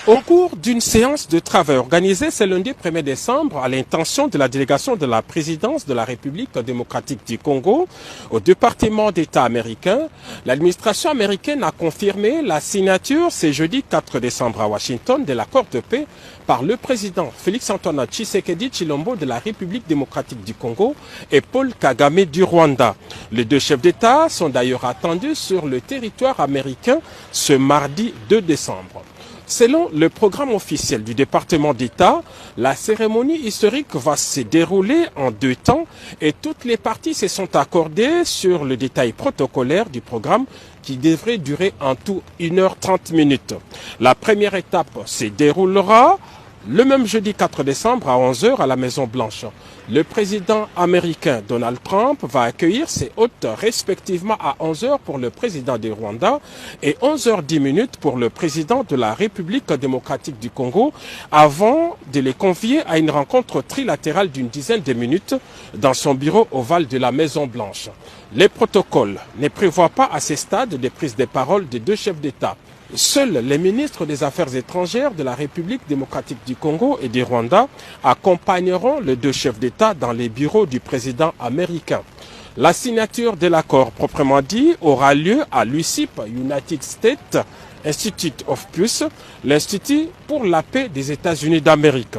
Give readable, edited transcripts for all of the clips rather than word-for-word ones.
Au cours d'une séance de travail organisée ce lundi 1er décembre à l'intention de la délégation de la présidence de la République démocratique du Congo au département d'État américain, l'administration américaine a confirmé la signature ce jeudi 4 décembre à Washington de l'accord de paix par le président Félix-Antoine Tshisekedi Tshilombo de la République démocratique du Congo et Paul Kagame du Rwanda. Les deux chefs d'État sont d'ailleurs attendus sur le territoire américain ce mardi 2 décembre. Selon le programme officiel du département d'État, la cérémonie historique va se dérouler en 2 temps et toutes les parties se sont accordées sur le détail protocolaire du programme qui devrait durer en tout 1h30. La première étape se déroulera le même jeudi 4 décembre à 11h à la Maison-Blanche. Le président américain Donald Trump va accueillir ses hôtes respectivement à 11h pour le président du Rwanda et 11h10 pour le président de la République démocratique du Congo avant de les convier à une rencontre trilatérale d'une dizaine de minutes dans son bureau ovale de la Maison-Blanche. Les protocoles ne prévoient pas à ce stade de prise de parole des deux chefs d'État. Seuls les ministres des Affaires étrangères de la République démocratique du Congo et du Rwanda accompagneront les deux chefs d'État dans les bureaux du président américain. La signature de l'accord proprement dit aura lieu à l'USIP, United States Institute of Peace, l'Institut pour la paix des États-Unis d'Amérique.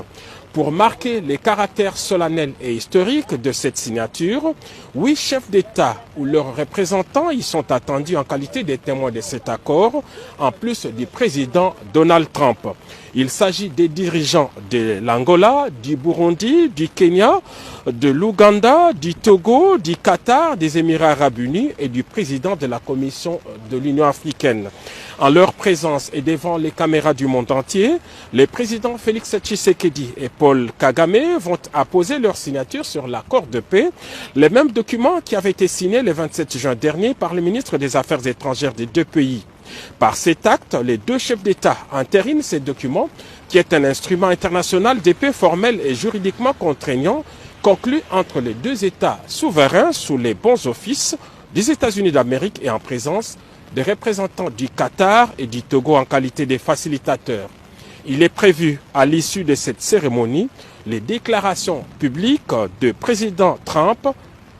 Pour marquer les caractères solennels et historiques de cette signature, 8 chefs d'État ou leurs représentants y sont attendus en qualité de témoins de cet accord, en plus du président Donald Trump. Il s'agit des dirigeants de l'Angola, du Burundi, du Kenya, de l'Ouganda, du Togo, du Qatar, des Émirats arabes unis et du président de la Commission de l'Union africaine. En leur présence et devant les caméras du monde entier, les présidents Félix Tshisekedi et Paul Kagame vont apposer leur signature sur l'accord de paix, les mêmes documents qui avaient été signés le 27 juin dernier par le ministre des Affaires étrangères des deux pays. Par cet acte, les deux chefs d'État entérinent ces documents, qui est un instrument international de paix formel et juridiquement contraignant, conclu entre les deux États souverains sous les bons offices des États-Unis d'Amérique et en présence des représentants du Qatar et du Togo en qualité de facilitateurs. Il est prévu, à l'issue de cette cérémonie, les déclarations publiques de président Trump,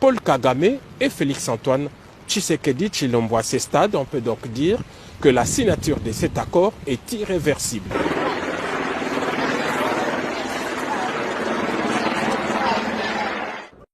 Paul Kagame et Félix-Antoine Tshisekedi Tshilombo. À ce stade, on peut donc dire que la signature de cet accord est irréversible.